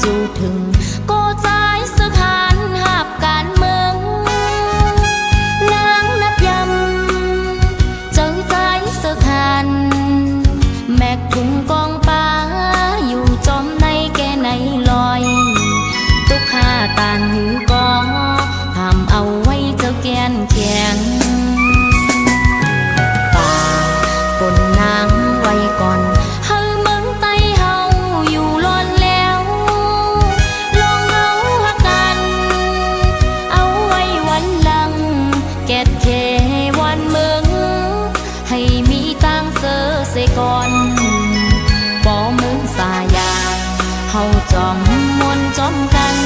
จูถึงก็ใจสถานหับการเมืองนางนับยำเจอใจสถานแมกถุงกองป้าอยู่จอมในแกในลอยตุกข้าตานหือกอทำเอาไว้เจ้าแกนแข็งป่าปนนางไว้ก่อนเฮาเมืองไต้เฮาอยู่ล้นแล้วลองเอาหักกันเอาไว้วันหลังแกดเควันเมืองให้มีตังเสือเสก่อนบ่เมืองสายาเฮาจอมมนจอมกัน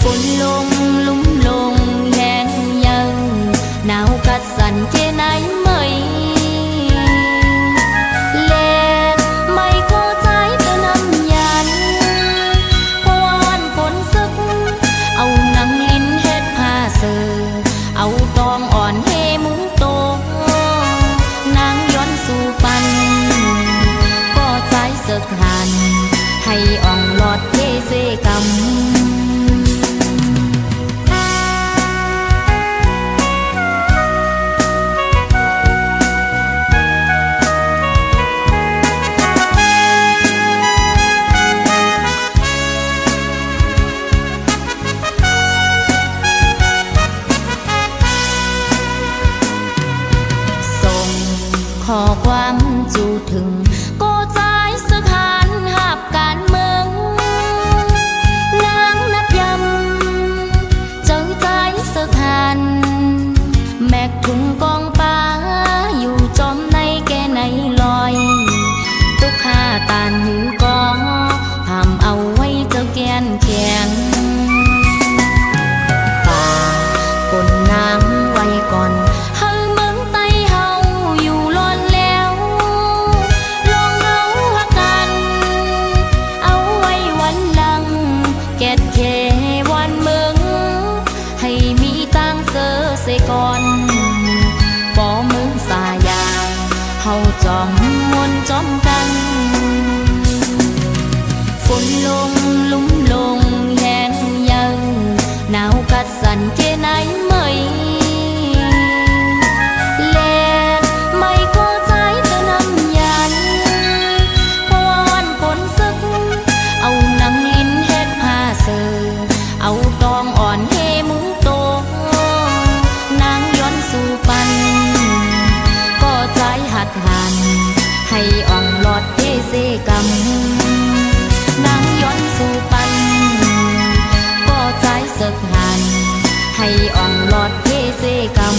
ฝนลงลุ่มลงแห้งยังหนาวกัดสั่นแค่ไหนไม่เล่นไม่เข้าใจจะนำยันพวนฝนซึกเอานังลิ้นเฮ็ดผ้าเสือเอาตองอ่อนเฮมุงโตนางย้อนสู่ปันก็ใจสึกหันให้อ่องหลอดเทเสกำขอความจูถึงก็ใจสถานหับการเมืองนางนับยำเจอใจสถานแมกถุงกองป้าอยู่จอมในแกในลอยตุกข้าตานหือกอทำเอาไว้เจ้าแกนแข็งป่าปนนางไว้ก่อนก่อนบ่เมืองสายาเฮาจอมมนจอมกันฝนลงลุ่มลงแห้งยังหนาวกัดสั่นแค่ไหนไม่เล่นไม่เข้าใจจะนำยันพวนฝนซึกเอานังลิ้นเฮ็ดผ้าเสือเอาตองอ่อนเฮมุงโตสู่ปันก็ใจหัดหันให้อ่องหลอดเทเสกำนางย้อนสู่ปันก็ใจสึกหันให้อ่องหลอดเทเสกำ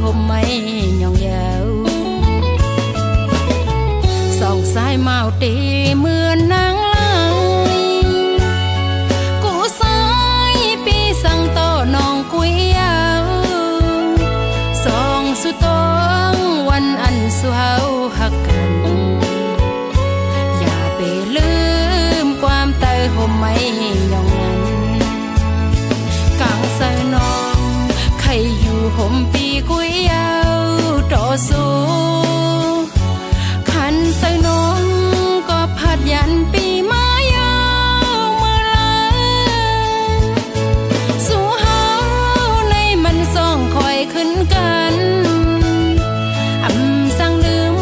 ห่มไม่ยองยาวส่องสายเมาตีเหมือนนางลายกูสายปีสั่งต่อนองกุยยาวส่องสุดตองวันอันสุเฮาหักกันอย่าไปลืมความเตยห่มไม่ยองนั้นกลางสายน้องใครอยู่ห่มปีกุยยาวต่อสู้ขันใส่น้องก็พัดยันปีมายาวเมื่อไรสู้เฮาในมันส่องคอยขึ้นกันสั่งลืม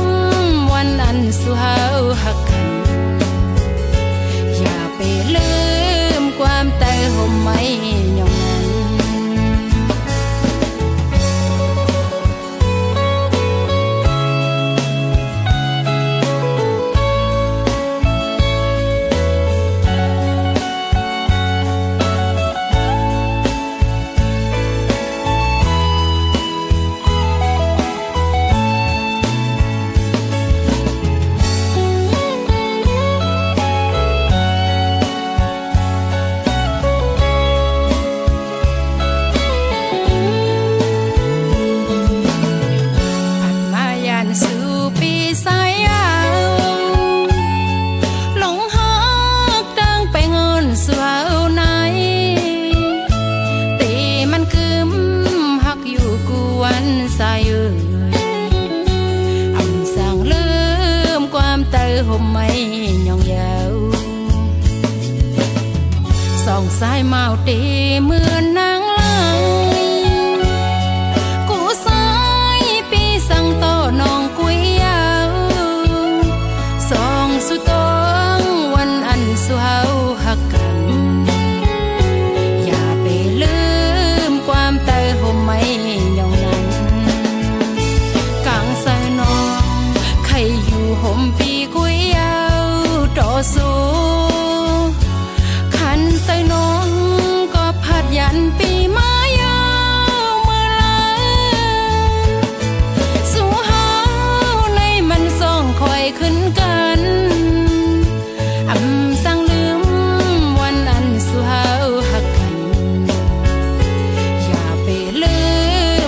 วันอันสู้เฮาหักกันอย่าไปลืมความเตยห่มไม่ยองนั้น องสายเมาเตเหมือนนางลายกูสายปีสังโตน้องกุยยาวสองสุตองวันอันสุเฮาหักกันอย่าไปลืมความเตยห่มไม่ยองนั้นกางใส่น้องใครอยู่ห่มปีกุยยาวต่อสู้ขันใส่น้องก็พัดยันปีมายาวเมื่อไรสู้เฮาในมันส่องคอยขึ้นกันสั่งลืมวันอันสู้เฮาหักกันอย่าไปลื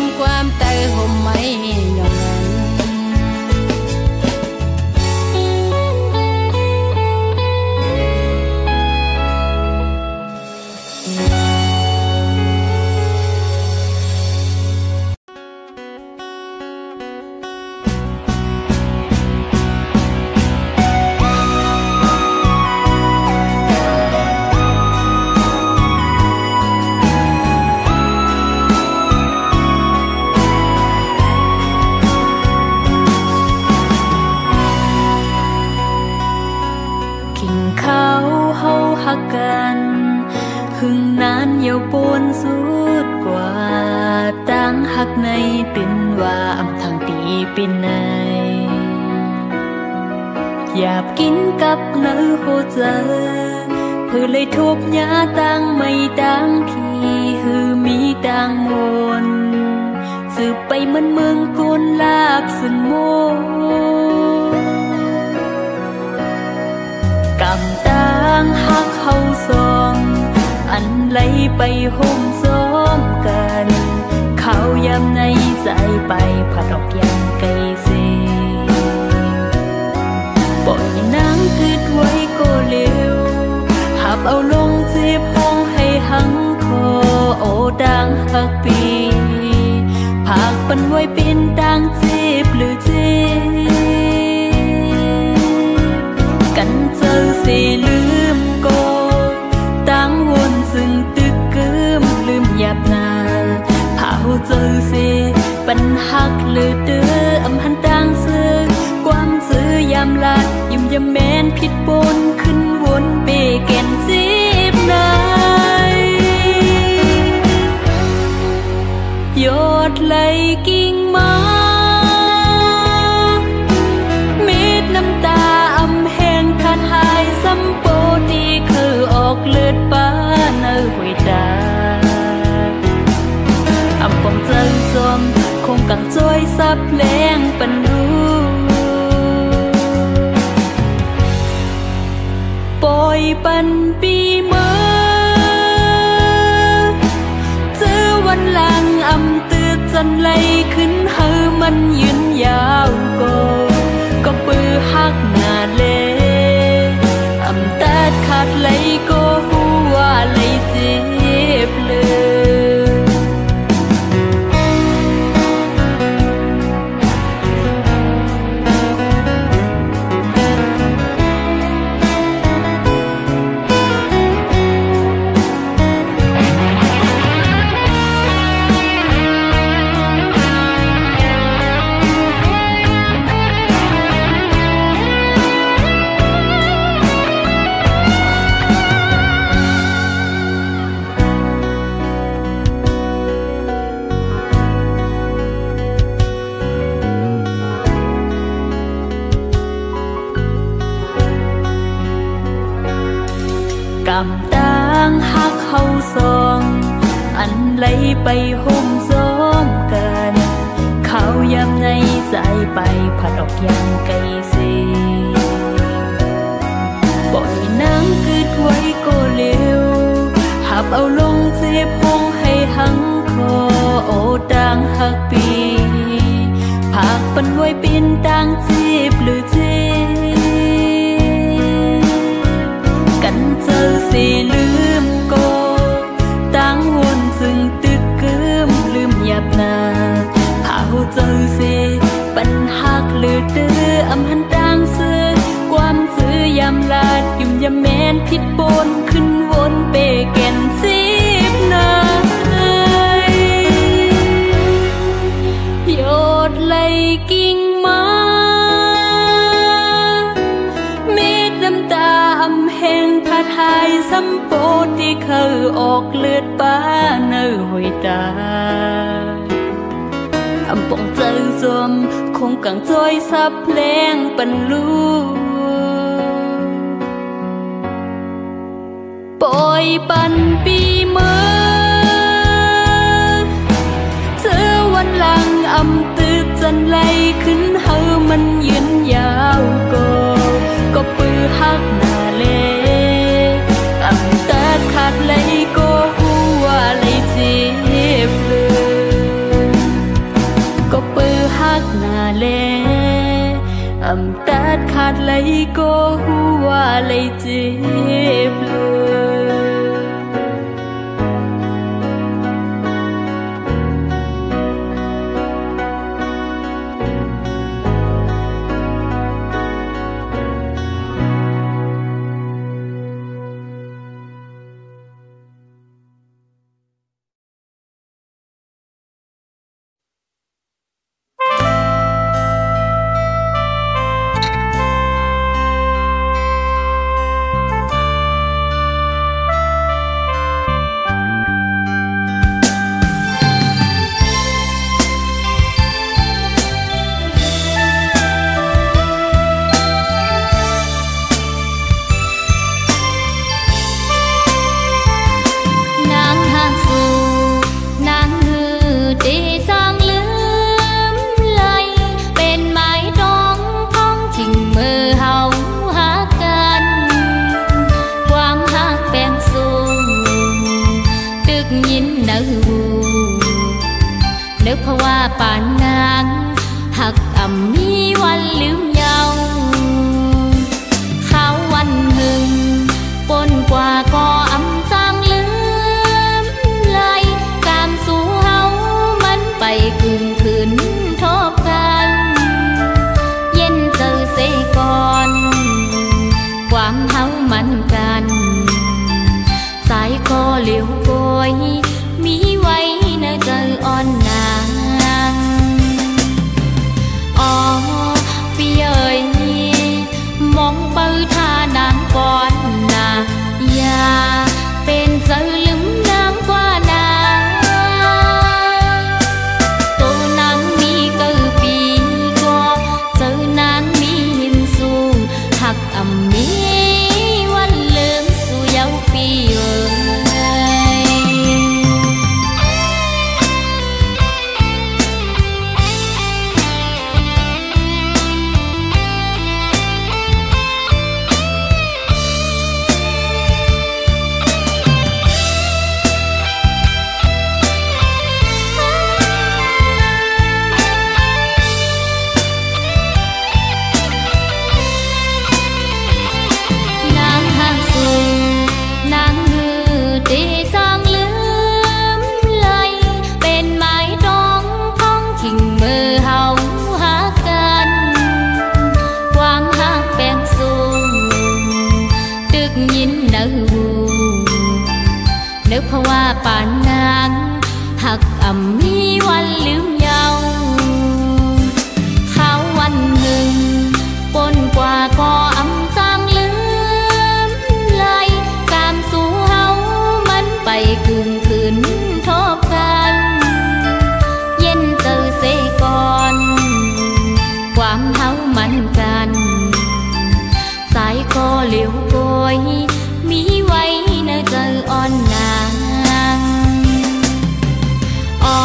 มความเตยห่มไม่ยองนั้นกันหึงนานเยาวปนสุดกว่าตั้งหักในเป็นว่าอำทางตีเป็นในอยากกินกับเนื้อโหเจอเพื่อเลยทบยาตั้งไม่ดังที่หือมีดังมนสืบไปมันเมืองกุนลาบสึนโมกำตังหักเขาสองอันไหลไปห่มซ้อมกันเขายำในใจไปผัดออกยังไกลเสีปล่อยนางคืดไว้ก็เร็วหับเอาลงเจ็บห้องให้หังคอโอดังหักปีผากปันไว้เป็นดังเจ็บหรือเจ็บกันเจอเสียลืมก็ตั้งวนซึ่งตึกกึมลืมหยาบนาเผาเจอเสียปัญหักเลือเดืออำหันดังซื้อความซื้อยามลาดยิ้มยำแมนผิดปนขึ้นวนเบแก่นจีบนายยอดไหลกิ่งไม้เม็ดน้ำตาอำแห้งขาดหายซ้ำโปดีคือออกเลือดป้าเนื้อหวยตาอำปองเจอจอมคงกังจ้อยซับแรงปันรู้ปล่อยปันปีเมื่อเจอวันหลังอำตืดจันไหลขึ้นเฮอมันยืนยาวก็ปือหักหน้าเลอำตัดขาดไหลก็หัวไหลเจ็บเลยกำตังหักเขาสองอันไหลไปห่มซ้อมกันเขายำในใจไปผัดออกยังไกลเสีปล่อยนางคืดไว้ก็เร็วหับเอาลงเจ็บห้องให้หังคอโอดังหักปีผากปันไว้เป็นดังเจ็บหรือเจ็บกันเจอเสียลืมก็ตั้งวนซึ่งตึกกึมลืมหยาบนาเผาเจอเสียปัญหักเลือเดืออำหันดังซื้อความซื้อยามลาดยุ่มยามแมนผิดปนขึ้นวนเปแก ำโพที่เขาออกเลือดป้าเนื้อหอยตาอำปองเจอจอมคงกังจอยซับเพลงปันลูปอยปันปีเมื่อเจอวันหลังอำตืดจันไลขึ้นเฮามันยืนยาวก็ปือหักหน้าเลอำตัดขาดไหลก็หัวไหลเจ็บเลยก็ปือหักหน้าเลอำตัดขาดไหลก็หัวไหลเจ็บเลยเพราะว่าป่านนางหักอ่ำมีวันลืมเยาเขาวันหึงปนกว่าก็อ่ำจางลืมไหลการสู่เฮามันไปกึ่งคืนทบกันเย็นเจอเสก่อนความเฮามันกันสายก็เหลียวโกยมีไว้เนื้อเจออ่อนนางอ๋อพี่เอ๋ยมองเปิดท่านางก่อนนะอย่าเป็นเจอลืมนางกว่านางตัวนางมีเกือปีก็เจอนางมีหินสูงหักอ่ำมีวันลืมสู่เยาปีเอ๋ยนึกเพราะว่าป่านนางหักอ่ำมีวันลืมเยาเขาวันหนึ่งปนกว่าก็อ่ำจางลืมไหลการสู่เฮามันไปกึ่งคืนทบกันเย็นเจอเสก่อนความเฮามันกันสายก็เหลียวโกยมีไว้เนื้อเจออ่อนนางอ๋อ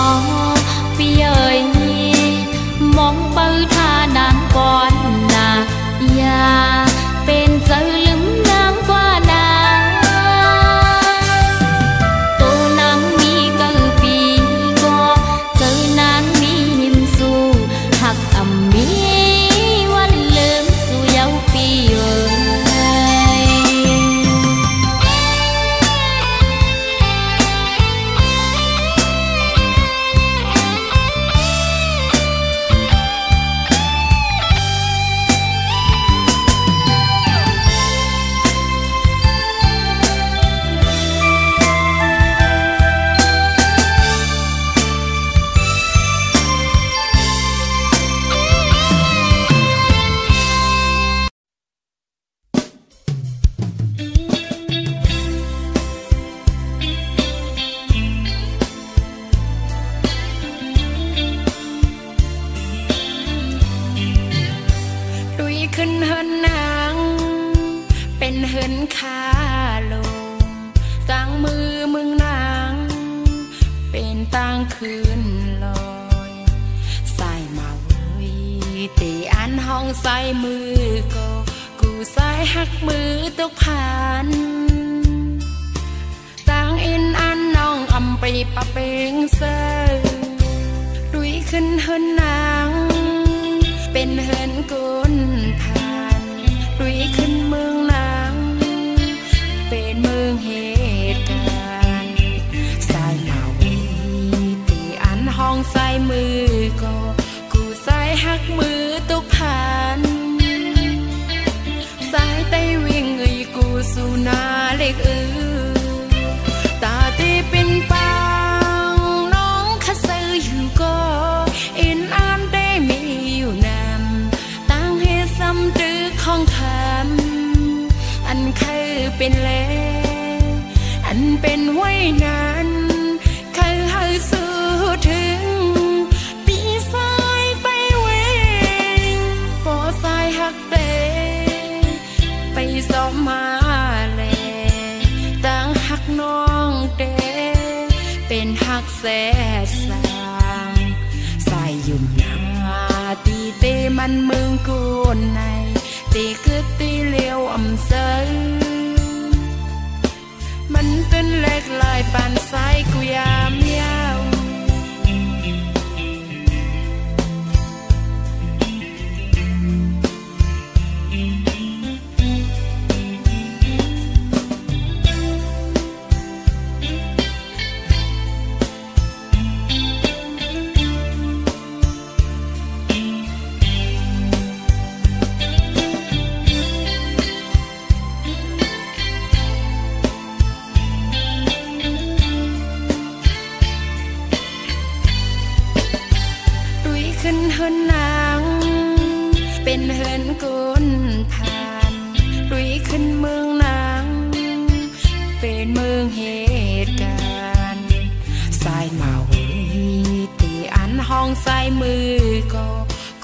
เฮินนางเป็นเฮินขาลงตั้งมือมึงนางเป็นตั้งคืนลอยใส่มาเว้ยตีอันห้องใส่มือก็กูใส่หักมือตกผ่านตั้งอินอันน้องอำไปปะเปงเซอดุยขึ้นเฮินนางเป็นเฮินกุนผ่านดุยขึ้นเมืองนางเป็นเมืองเหตุการณ์ใส่มาวีตีอันห้องใส่มือก็กูใส่หักมือตกผ่านสายไต้วิ่งเอ้ยกูสู่นาเล็กตาตีเป็นปางน้องคัดซื้ออยู่ก็อินอ่านได้มีอยู่นำตั้งให้ซ้ำตื้อของคำอันเคยเป็นแลอันเป็นไว้นานเคยให้สู้ถึงปีสายไปเวงปอสายหักเตไปสอบมาแลตั้งหักน้องเตเป็นหักแสดสางใส่ยุ่มนาตีเตมันเมืองกูในตีคือตีเลี้ยวอำเซยมันเป็นเล็กลายปานสายกูยามยาวขึ้นเฮินนางเป็นเฮินกุนผ่านดุยขึ้นเมืองนางเป็นเมืองเหตุการณ์สายมาวีตีอันห้องใส่มือก็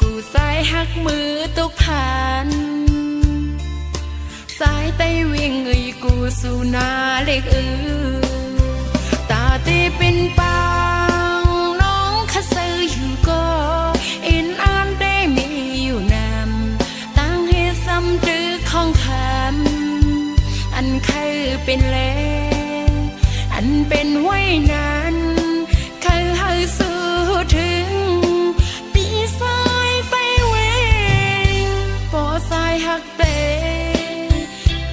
กูใส่หักมือตกผ่านสายไต้วิ่งเอ้ยกูสู่นาเล็กตาตีเป็นปางน้องคัดซื้ออยู่ก็อินอ่านได้มีอยู่นำตั้งให้ซ้ำตื้อของคำอันเคยเป็นแลอันเป็นไว้นานเคยให้สู้ถึงปีสายไปเวงปอสายหักเต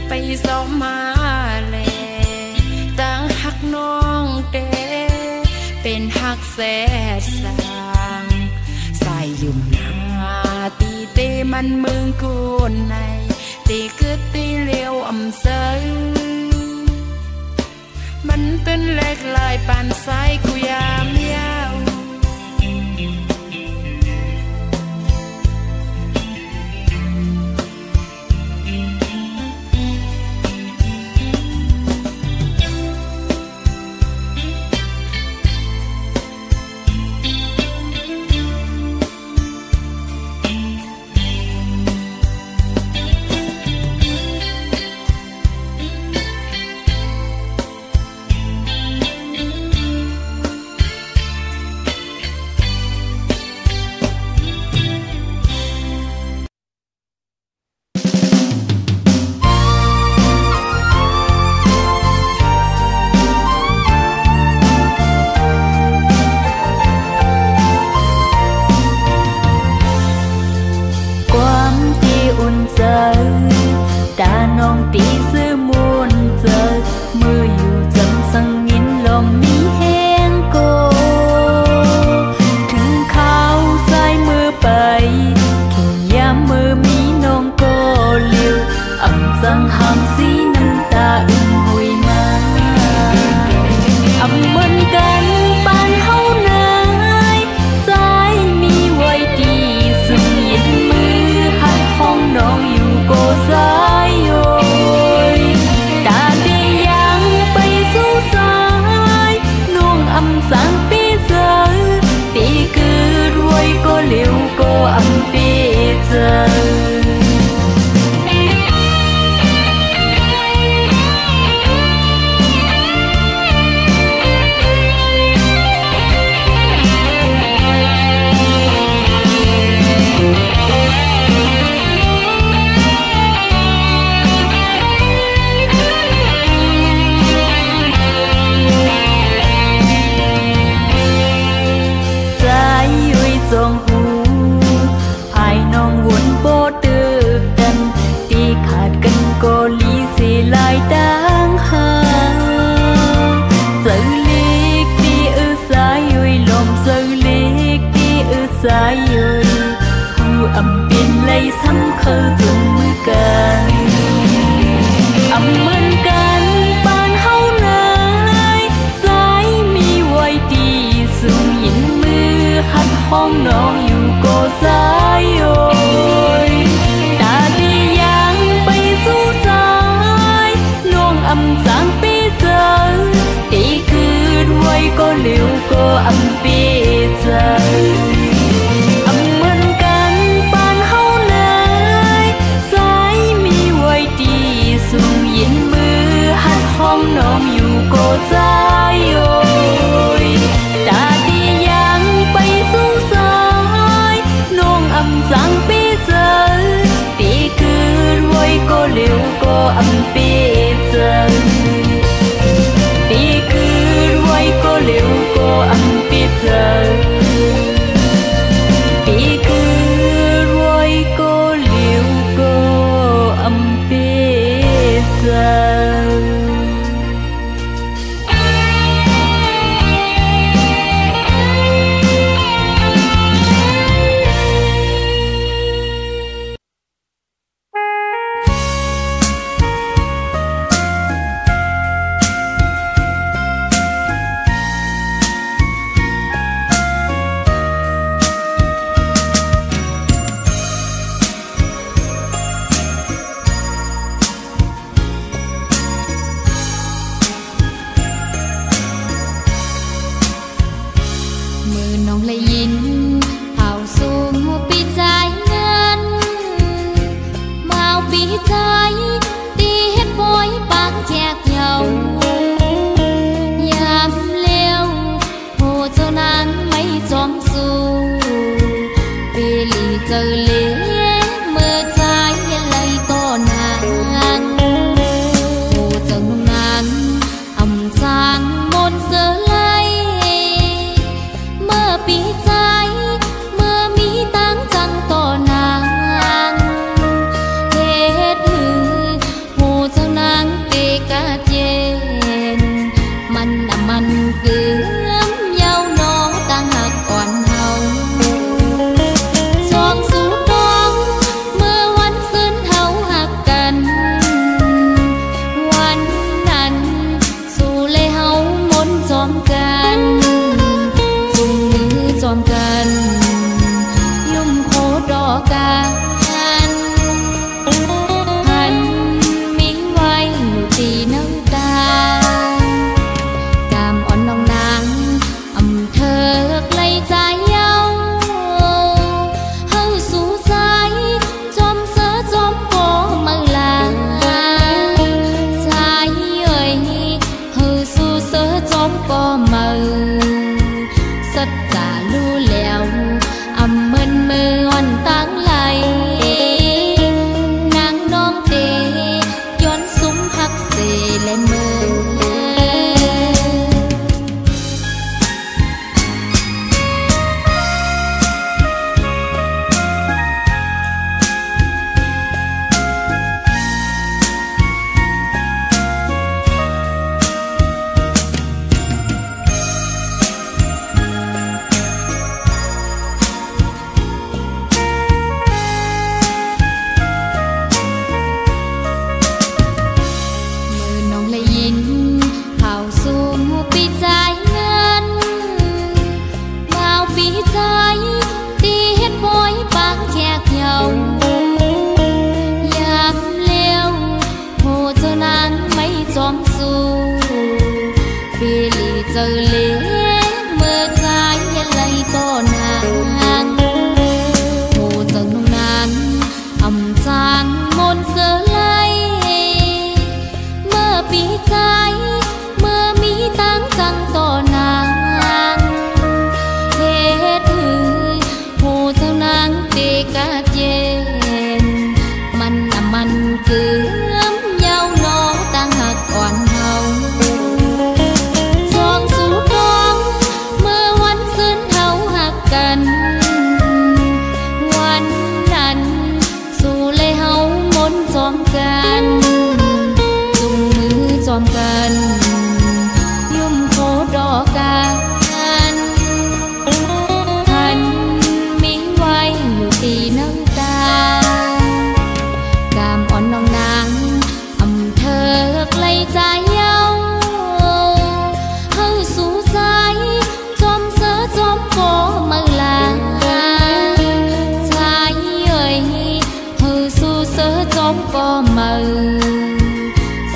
ไปสอบมาแลตั้งหักน้องเตเป็นหักแสดสางใส่ยุ่มนาตีเตมันเมืองกูในตีคือตีเลี้ยวอำเซยมันเป็นเล็กลายปานสายกูยามยาว เฮาจุงมือกันอำเหมือนกันปานเฮานายสายมีไว้ดีสูงยินมือหัดห้องน้องอยู่ก็สายโอยตาดียังไปสู่สายน้องอำสางปีเจอตีคืนไว้ก็เหลวก็อำปีเจออำเหมือนกันปานเฮานายสายมีไว้ดีสูงยินมือหัดห้องน้องอยู่ก็สายโอยตาดียังไปสู่สายน้องอำสังปีเจอตีคืนไว้ก็เหลวก็อำปีเจอตีคืนไว้ก็เหลวก็อำปีเจอตีคืนไว้ก็เหลวก็อำปีเจอ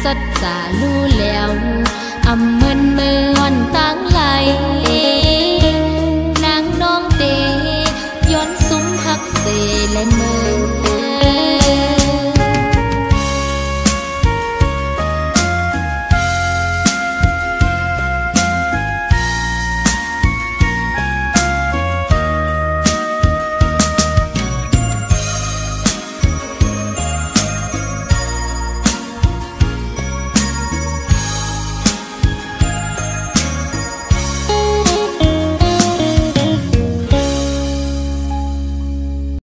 สัจจะรู้แล้วอำเมินเมือนตั้งไหล